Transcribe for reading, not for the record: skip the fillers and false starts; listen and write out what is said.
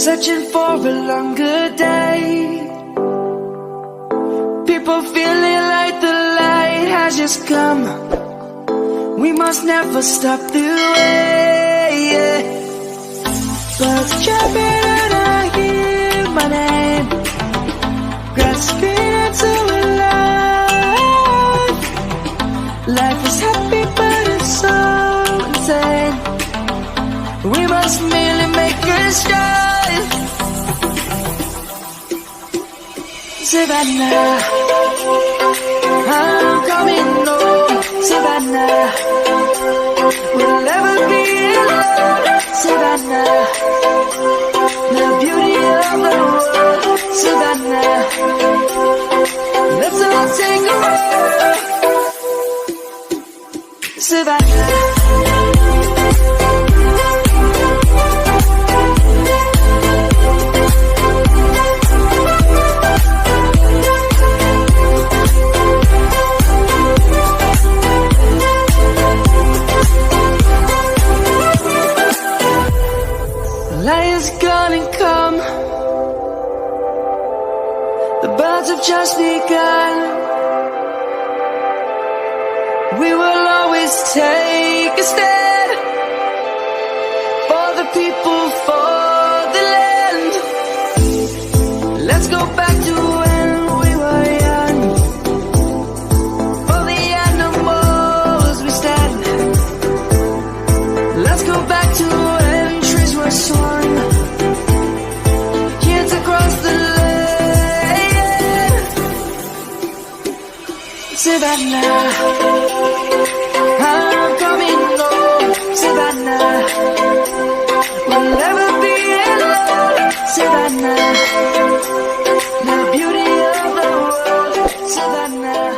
searching for a longer day. People feeling like the light has just come. We must never stop the way. Birds chirping and I hear my name, grasping into a life. Life is happy but it's so insane. We must merely make a start. Savannah, I'm coming home. Savannah, we'll never be alone. Savannah, the beauty of the world. Savannah, let's all take a walk. Savannah. Light is gonna come. The birds have just begun. We will always take a stand for the people, for the land. Let's go back to when we were young. For the animals we stand. Let's go back to when trees were swung. Kids across the land. Savannah, I'm coming home. Savannah, we'll never be alone. Savannah, the beauty of the world. Savannah.